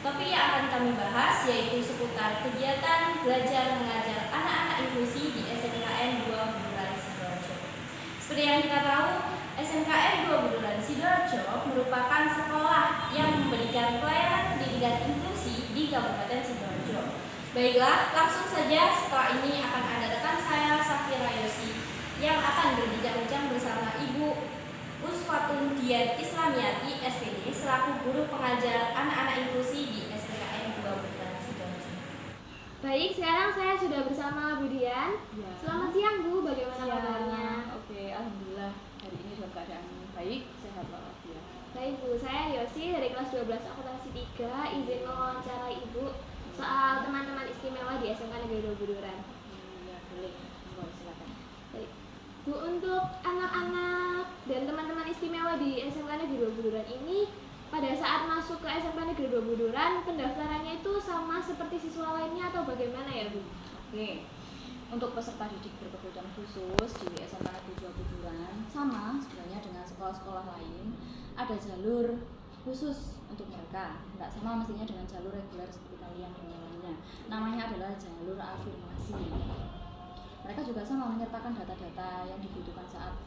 Topik yang akan kami bahas yaitu seputar kegiatan belajar mengajar anak-anak inklusi di SMKN 2 Buduran Sidoarjo. Seperti yang kita tahu, SMKN 2 Buduran Sidoarjo merupakan sekolah yang memberikan pelayanan pendidikan inklusi di Kabupaten Sidoarjo. Baiklah, langsung saja setelah ini akan ada rekan saya Safira Yosi yang akan berbincang-bincang bersama Ibu Uswatun Dian Islamiyati SPD selaku guru pengajar anak-anak inklusi di SMKN 2 Buduran Sidoarjo. Baik, sekarang saya sudah bersama Bu Dian. Ya. Selamat siang Bu, bagaimana kabarnya? Oke, alhamdulillah hari ini dalam keadaan baik, sehat walafiat. Baik Bu, saya Yosi dari kelas 12 akuntansi 3, izin mewawancarai Ibu soal teman-teman istimewa di SMK Negeri 2 Buduran. Ya, boleh. Monggo, silakan. Baik. Bu, untuk anak-anak dan teman-teman istimewa di SMK Negeri 2 Buduran ini pada saat masuk ke SMK Negeri 2 Buduran, pendaftarannya itu sama seperti siswa lainnya atau bagaimana ya Bu? Oke. Untuk peserta didik berkebutuhan khusus di SMK Negeri 2 Buduran sama sebenarnya dengan sekolah-sekolah lain, ada jalur khusus untuk mereka. Tidak sama mestinya dengan jalur reguler seperti kalian yang lainnya. Namanya adalah jalur afirmasi. Mereka juga sama menyertakan data-data yang dibutuhkan saat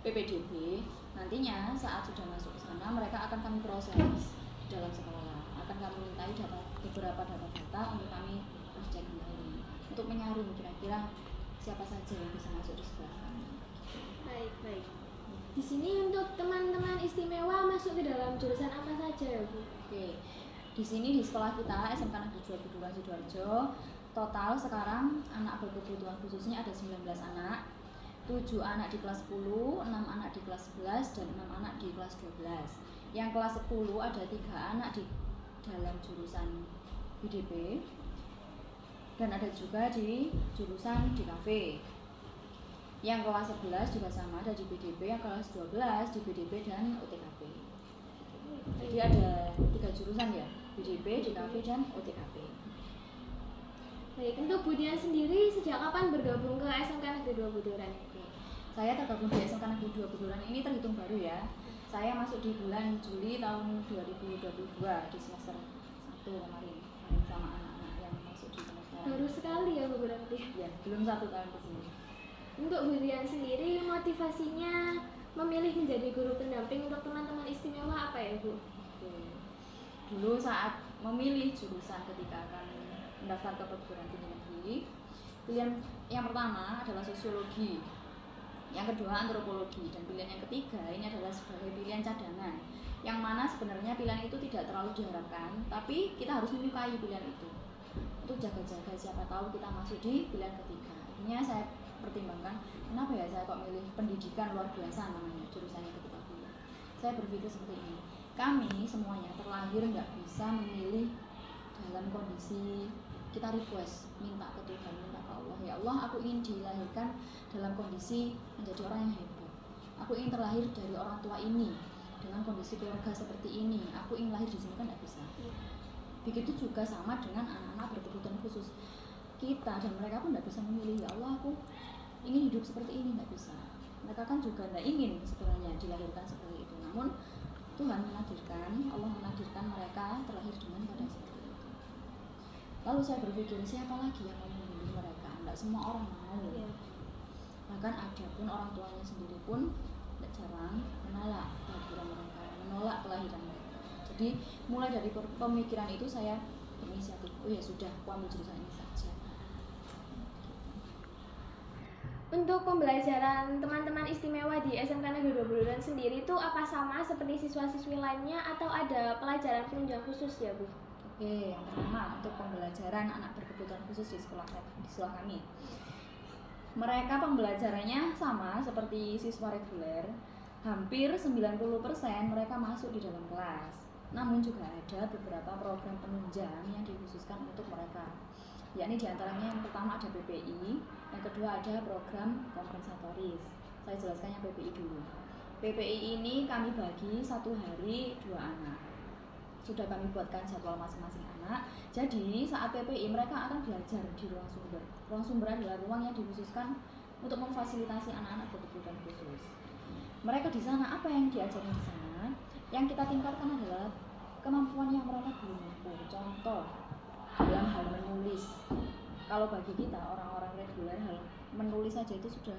PPDB. Nantinya saat sudah masuk ke sana, mereka akan kami proses di dalam sekolah. Akan kami mintai beberapa data-data untuk kami cek kembali, untuk menyaring kira-kira siapa saja yang bisa masuk di sekolah kami. Baik. Di sini untuk teman-teman istimewa masuk ke dalam jurusan apa saja ya Bu? Oke. Di sini di sekolah kita SMK Negeri 2 Buduran Sidoarjo, total sekarang anak berkebutuhan khususnya ada 19 anak. 7 anak di kelas 10, 6 anak di kelas 11, dan 6 anak di kelas 12. Yang kelas 10 ada 3 anak di dalam jurusan BDP, dan ada juga di jurusan DKV. Yang kelas 11 juga sama, ada di BDP, yang kelas 12 di BDP dan OTKP. Jadi ada 3 jurusan ya, BDP, DKV, dan OTKP. Baik, untuk Bu Dian sendiri sejak kapan bergabung ke SMK Negeri 2 Buduran? Saya tergabung di SMK Negeri 2 Buduran ini terhitung baru ya. Saya masuk di bulan Juli tahun 2022 di semester 1 kemarin sama anak-anak yang masuk di semester. Baru sekali ya Bu berarti? Ya, belum 1 tahun ke sini. Untuk Bu Dian sendiri motivasinya memilih menjadi guru pendamping untuk teman-teman istimewa apa ya Bu? Oke. Dulu saat memilih jurusan ketika akan mendaftar ke perguruan tinggi negeri, pilihan yang pertama adalah sosiologi, yang kedua antropologi, dan pilihan yang ketiga ini adalah sebagai pilihan cadangan, yang mana sebenarnya pilihan itu tidak terlalu diharapkan, tapi kita harus menyukai pilihan itu untuk jaga-jaga siapa tahu kita masuk di pilihan ketiga. Akhirnya saya pertimbangkan, kenapa ya saya kok milih pendidikan luar biasa namanya jurusannya ketika dulu. Saya berpikir seperti ini, kami semuanya terlahir nggak bisa memilih dalam kondisi kita request, minta ke Tuhan, minta ke Allah, ya Allah aku ingin dilahirkan dalam kondisi menjadi orang yang hebat, aku ingin terlahir dari orang tua ini dengan kondisi keluarga seperti ini, aku ingin lahir di sini, kan nggak bisa. Begitu juga sama dengan anak-anak berkebutuhan khusus, kita dan mereka pun nggak bisa memilih, ya Allah aku ingin hidup seperti ini, nggak bisa. Mereka kan juga nggak ingin sebenarnya dilahirkan seperti itu, namun Tuhan menakdirkan, Allah menakdirkan mereka terlahir dengan keadaan seperti itu. Lalu saya berpikir, siapa lagi yang mau memilih mereka? Nggak semua orang mau. Bahkan ada pun orang tuanya sendiri pun tidak jarang menolak kelahiran mereka, menolak kelahiran mereka. Jadi mulai dari pemikiran itu saya berinisiatif, oh ya sudah, aku ambil jurusan ini saja. Untuk pembelajaran teman-teman istimewa di SMK Negeri 2 Buduran sendiri itu apa sama seperti siswa-siswi lainnya atau ada pelajaran penunjang khusus ya Bu? Oke, yang pertama untuk pembelajaran anak berkebutuhan khusus di sekolah kami. Mereka pembelajarannya sama seperti siswa reguler. Hampir 90% mereka masuk di dalam kelas. Namun juga ada beberapa program penunjang yang dikhususkan untuk mereka. Yakni diantaranya yang pertama ada PPI, yang kedua ada program kompensatoris. Saya jelaskan yang PPI dulu. PPI ini kami bagi 1 hari 2 anak. Sudah kami buatkan jadwal masing-masing anak. Jadi saat PPI mereka akan belajar di ruang sumber. Ruang sumber adalah ruang yang dikhususkan untuk memfasilitasi anak-anak berkebutuhan khusus. Mereka di sana apa yang diajarin di sana? Yang kita tingkatkan adalah kemampuan yang mereka belum mampu. Contoh menulis. Kalau bagi kita orang-orang reguler, hal menulis saja itu sudah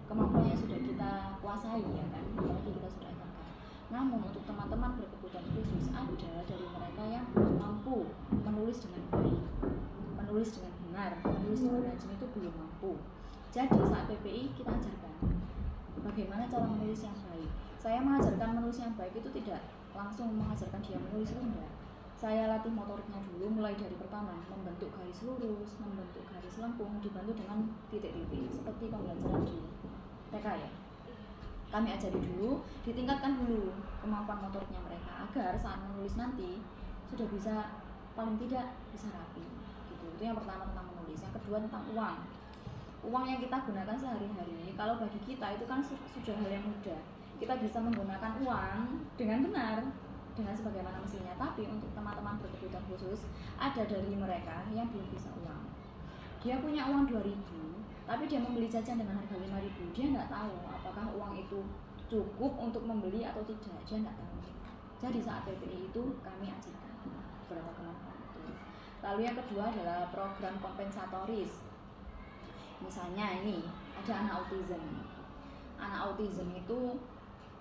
kemampuannya sudah kita kuasai ya kan, apalagi kita sudah SMK. Namun untuk teman-teman berkebutuhan khusus, ada dari mereka yang belum mampu menulis dengan baik, menulis dengan benar, menulis dengan rajin, itu belum mampu. Jadi saat PPI kita ajarkan bagaimana cara menulis yang baik. Saya mengajarkan menulis yang baik itu tidak langsung mengajarkan dia menulis, itu enggak. Saya latih motoriknya dulu, mulai dari pertama membentuk garis lurus, membentuk garis lengkung, dibantu dengan titik-titik seperti pembelajaran di TK ya. Kami ajari dulu, ditingkatkan dulu kemampuan motoriknya mereka agar saat menulis nanti sudah bisa, paling tidak bisa rapi gitu. Itu yang pertama tentang menulis. Yang kedua tentang uang. Uang yang kita gunakan sehari-hari, kalau bagi kita itu kan sudah hal yang mudah. Kita bisa menggunakan uang dengan benar, dengan sebagaimana mestinya. Tapi untuk teman-teman berkebutuhan khusus, ada dari mereka yang belum bisa uang. Dia punya uang 2.000, tapi dia membeli jajan dengan harga 5.000. Dia nggak tahu apakah uang itu cukup untuk membeli atau tidak. Dia nggak tahu. Jadi saat PPI itu kami ajarkan beberapa kemampuan itu. Lalu yang kedua adalah program kompensatoris. Misalnya ini ada anak autism. Anak autism itu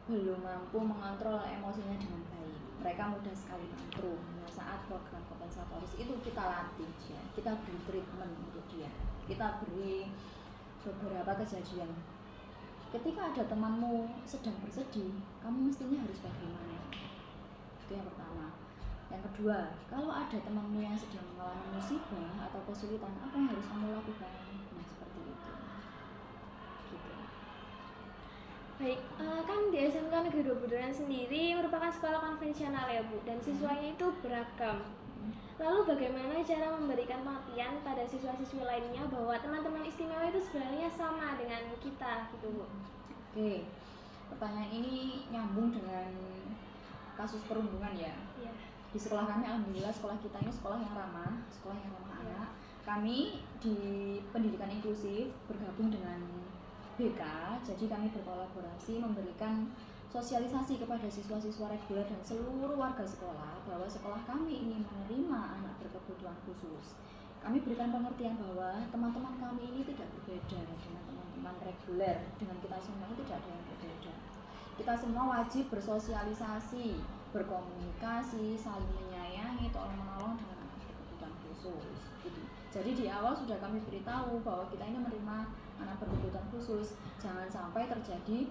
belum mampu mengontrol emosinya dengan baik. Mereka mudah sekali tantrum. Nah, saat program kompensatoris itu kita latih dia, kita beri treatment untuk dia, kita beri beberapa kejadian. Ketika ada temanmu sedang bersedih, kamu mestinya harus bagaimana? Itu yang pertama. Yang kedua, kalau ada temanmu yang sedang mengalami musibah atau kesulitan, apa yang harus kamu lakukan? Nah, seperti itu. Gitu. Baik, kan di SMK Negeri 2 Buduran sendiri merupakan sekolah konvensional ya Bu, dan siswanya itu beragam. Lalu bagaimana cara memberikan pengertian pada siswa-siswi lainnya bahwa teman-teman istimewa itu sebenarnya sama dengan kita gitu Bu? Oke, pertanyaan ini nyambung dengan kasus perundungan ya. Iya. Di sekolah kami, alhamdulillah sekolah kita ini sekolah yang ramah anak. Kami di pendidikan inklusif bergabung dengan BK, jadi kami berkolaborasi memberikan sosialisasi kepada siswa-siswa reguler dan seluruh warga sekolah bahwa sekolah kami ini menerima anak berkebutuhan khusus. Kami berikan pengertian bahwa teman-teman kami ini tidak berbeda dengan teman-teman reguler, dengan kita semua tidak ada yang berbeda. Kita semua wajib bersosialisasi, berkomunikasi, saling menyayangi, tolong menolong dengan anak berkebutuhan khusus. Gitu. Jadi di awal sudah kami beritahu bahwa kita ini menerima anak berkebutuhan khusus. Jangan sampai terjadi,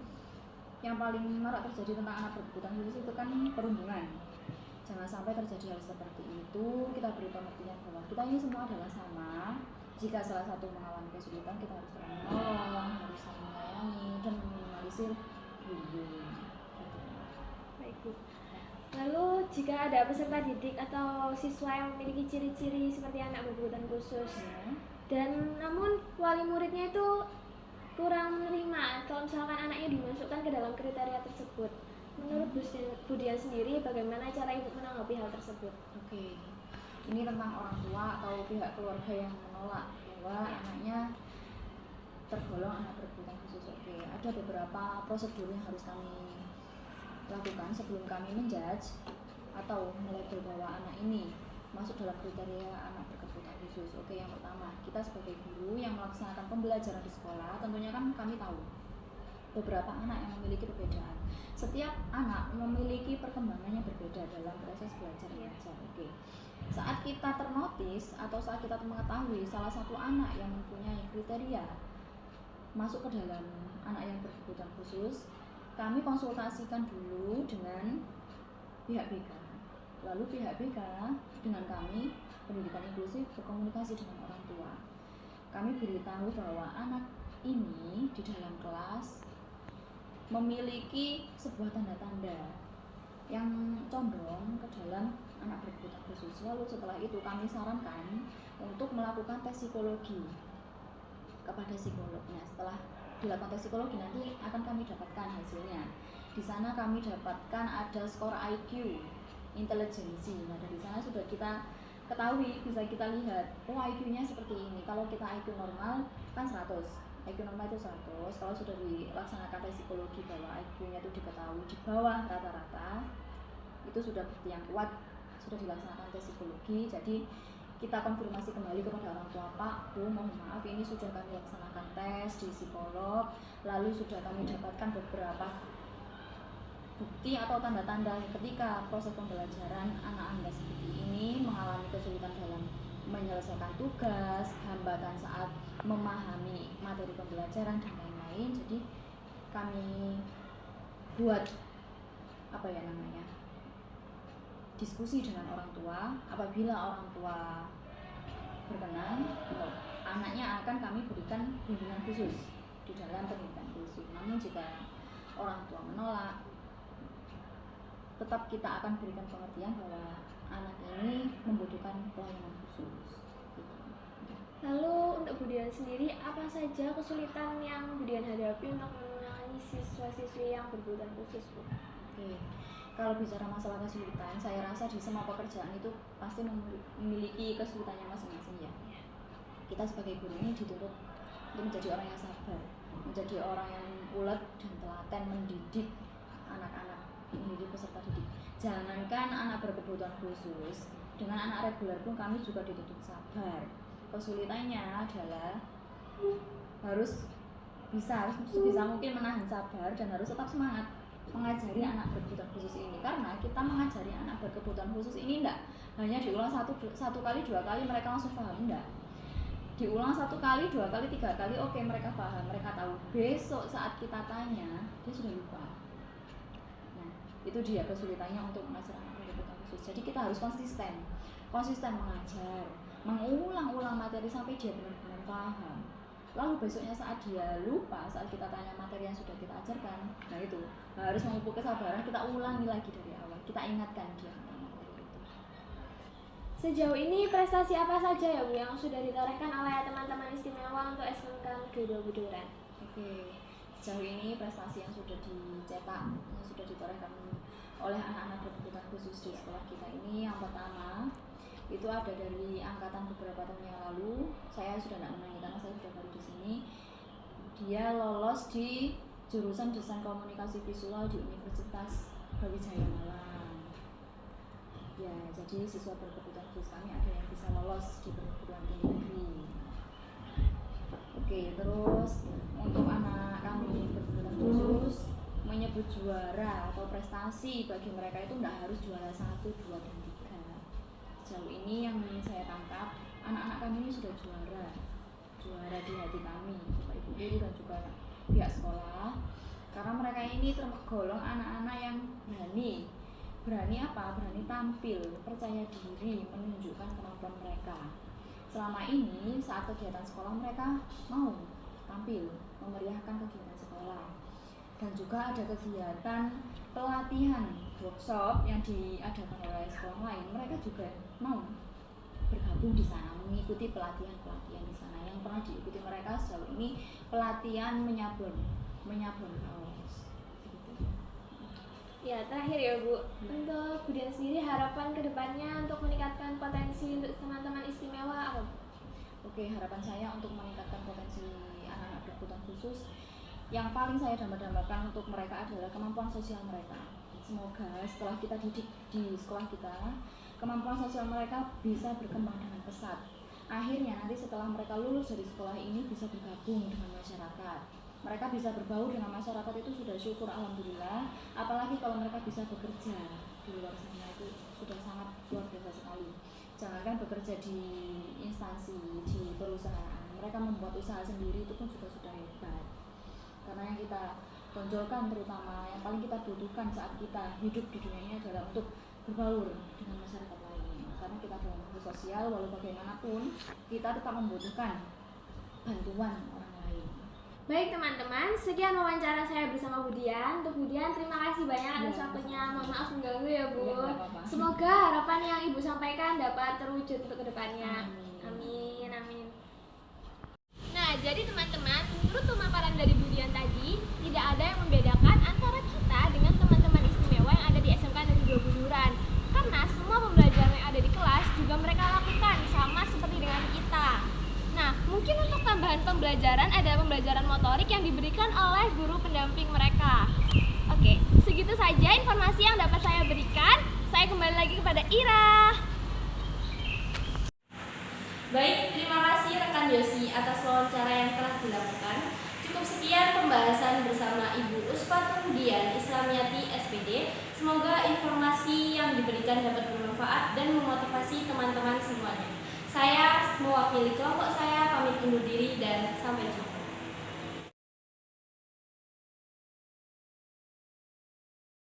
yang paling marak terjadi tentang anak berkebutuhan khusus itu kan perundungan. Jangan sampai terjadi hal seperti itu. Kita beri pengertian bahwa kita ini semua adalah sama. Jika salah satu mengalami kesulitan, kita harus tolong menolong, harus saling menyayangi dan meminimalisir bullying. Baik Bu. Lalu jika ada peserta didik atau siswa yang memiliki ciri-ciri seperti anak berkebutuhan khusus, dan namun wali muridnya itu kurang menerima kalau misalkan anaknya dimasukkan ke dalam kriteria tersebut, menurut Bu Dian sendiri bagaimana cara ibu menanggapi hal tersebut? Oke, ini tentang orang tua atau pihak keluarga yang menolak bahwa anaknya tergolong anak berkebutuhan khusus. Oke, ada beberapa prosedur yang harus kami lakukan sebelum kami menjudge atau melabel bahwa anak ini masuk dalam kriteria anak berkebutuhan khusus. Oke, yang pertama, kita sebagai guru yang melaksanakan pembelajaran di sekolah, tentunya kan kami tahu beberapa anak yang memiliki perbedaan. Setiap anak memiliki perkembangannya berbeda dalam proses belajar mengajar. Oke. Saat kita ternotis atau saat kita mengetahui salah satu anak yang mempunyai kriteria masuk ke dalam anak yang berkebutuhan khusus, kami konsultasikan dulu dengan pihak BK. Lalu pihak BK dengan kami, pendidikan inklusif, berkomunikasi dengan orang tua. Kami beritahu bahwa anak ini di dalam kelas memiliki sebuah tanda-tanda yang condong ke dalam anak berkebutuhan khusus. Lalu setelah itu kami sarankan untuk melakukan tes psikologi kepada psikolog. Nah, setelah dilakukan tes psikologi nanti akan kami dapatkan hasilnya. Di sana kami dapatkan ada skor IQ, intelijensi. Nah, dari sana sudah kita ketahui, bisa kita lihat, oh IQ-nya seperti ini. Kalau kita IQ normal kan 100. IQ normal itu 100. Kalau sudah dilaksanakan tes psikologi bahwa IQ-nya itu diketahui di bawah rata-rata, itu sudah bukti yang kuat, sudah dilaksanakan tes psikologi. Jadi kita konfirmasi kembali kepada orang tua, Pak, Bu, mohon maaf ini sudah kami laksanakan tes di psikolog, lalu sudah kami dapatkan beberapa bukti atau tanda-tanda ketika proses pembelajaran anak Anda seperti ini mengalami kesulitan dalam menyelesaikan tugas, hambatan saat memahami materi pembelajaran dan lain-lain. Jadi kami buat diskusi dengan orang tua. Apabila orang tua berkenan, anaknya akan kami berikan bimbingan khusus di dalam pendidikan khusus. Namun jika orang tua menolak, tetap kita akan berikan pengertian bahwa anak ini membutuhkan pelayanan khusus. Lalu untuk Budian sendiri, apa saja kesulitan yang Budian hadapi untuk menangani siswa-siswi yang berkebutuhan khusus, Bu? Oke. Kalau bicara masalah kesulitan, saya rasa di semua pekerjaan itu pasti memiliki kesulitannya masing-masing ya. Kita sebagai guru ini dituntut untuk menjadi orang yang sabar, menjadi orang yang ulet dan telaten mendidik anak-anak, mendidik peserta didik. Jangankan anak berkebutuhan khusus, dengan anak reguler pun kami juga dituntut sabar. Kesulitannya adalah harus sebisa mungkin menahan sabar dan harus tetap semangat mengajari anak berkebutuhan khusus ini, karena kita mengajari anak berkebutuhan khusus ini enggak hanya diulang satu kali, dua kali mereka langsung paham, enggak. Diulang 1 kali, 2 kali, 3 kali, oke mereka paham, mereka tahu. Besok saat kita tanya, dia sudah lupa. Nah, itu dia kesulitannya untuk mengajar anak berkebutuhan khusus. Jadi kita harus konsisten mengajar, mengulang-ulang materi sampai dia benar-benar paham. Lalu besoknya saat dia lupa, saat kita tanya materi yang sudah kita ajarkan, nah itu harus memupuk kesabaran, kita ulangi lagi dari awal, kita ingatkan dia tentang materi itu. Sejauh ini prestasi apa saja ya Bu yang sudah ditorehkan oleh teman-teman istimewa untuk SMK Negeri 2 Buduran? Oke, sejauh ini prestasi yang sudah dicetak, yang sudah ditorehkan oleh anak-anak berkebutuhan khusus di sekolah kita ini, yang pertama itu ada dari angkatan beberapa tahun yang lalu. Saya sudah tidak menangi karena saya sudah baru di sini. Dia lolos di jurusan Desain Komunikasi Visual di Universitas Brawijaya Malang. Ya, jadi siswa berkebutuhan khusus kami ada yang bisa lolos di perguruan tinggi negeri. Oke, terus untuk anak kami berkebutuhan khusus menyebut juara atau prestasi bagi mereka itu tidak harus juara 1, 2, dan 3. Sejauh ini yang saya tangkap, anak-anak kami ini sudah juara di hati kami, Bapak Ibu guru dan juga pihak sekolah, karena mereka ini tergolong anak-anak yang berani apa? Berani tampil, percaya diri, menunjukkan kemampuan mereka. Selama ini saat kegiatan sekolah mereka mau tampil, memeriahkan kegiatan sekolah, dan juga ada kegiatan pelatihan workshop yang diadakan oleh sekolah lain, mereka juga mau bergabung di sana, mengikuti pelatihan di sana. Yang pernah diikuti mereka sejauh ini pelatihan menyabun kaos. Ya, terakhir ya Bu, untuk Budian sendiri harapan kedepannya untuk meningkatkan potensi untuk teman-teman istimewa apa Bu? Oke, harapan saya untuk meningkatkan potensi anak-anak berkebutuhan khusus, yang paling saya dambakan untuk mereka adalah kemampuan sosial mereka. Semoga setelah kita didik di sekolah kita, kemampuan sosial mereka bisa berkembang dengan pesat. Akhirnya nanti setelah mereka lulus dari sekolah ini bisa bergabung dengan masyarakat. Mereka bisa berbaur dengan masyarakat, itu sudah syukur alhamdulillah. Apalagi kalau mereka bisa bekerja di luar sana, itu sudah sangat luar biasa sekali. Jangankan bekerja di instansi, di perusahaan, mereka membuat usaha sendiri itu pun sudah hebat. Karena yang kita tonjolkan, terutama yang paling kita butuhkan saat kita hidup di dunia ini adalah untuk berbaur dengan masyarakat lain. Karena kita dalam makhluk sosial, walau bagaimanapun kita tetap membutuhkan bantuan orang lain. Baik teman-teman, sekian wawancara saya bersama Budian. Untuk Budian, terima kasih banyak atas waktunya. Mohon maaf mengganggu ya Bu. Semoga harapan yang Ibu sampaikan dapat terwujud untuk kedepannya. Amin. Nah, jadi teman-teman, menurut pemaparan dari Budian tadi, tidak ada yang membedakan antara kita dengan teman-teman istimewa yang ada di SMK Negeri 2 Buduran. Karena semua pembelajaran yang ada di kelas juga mereka lakukan sama seperti dengan kita. Nah, mungkin untuk tambahan pembelajaran ada pembelajaran motorik yang diberikan oleh guru pendamping mereka. Oke, segitu saja informasi yang dapat saya berikan. Saya kembali lagi kepada Ira. Baik, terima kasih rekan Yosi atas wawancara yang telah dilakukan. Cukup sekian pembahasan bersama Ibu Usfatun Dian Islamiyati SPD. Semoga informasi yang diberikan dapat bermanfaat dan memotivasi teman-teman semuanya. Saya mewakili kelompok saya pamit undur diri dan sampai jumpa.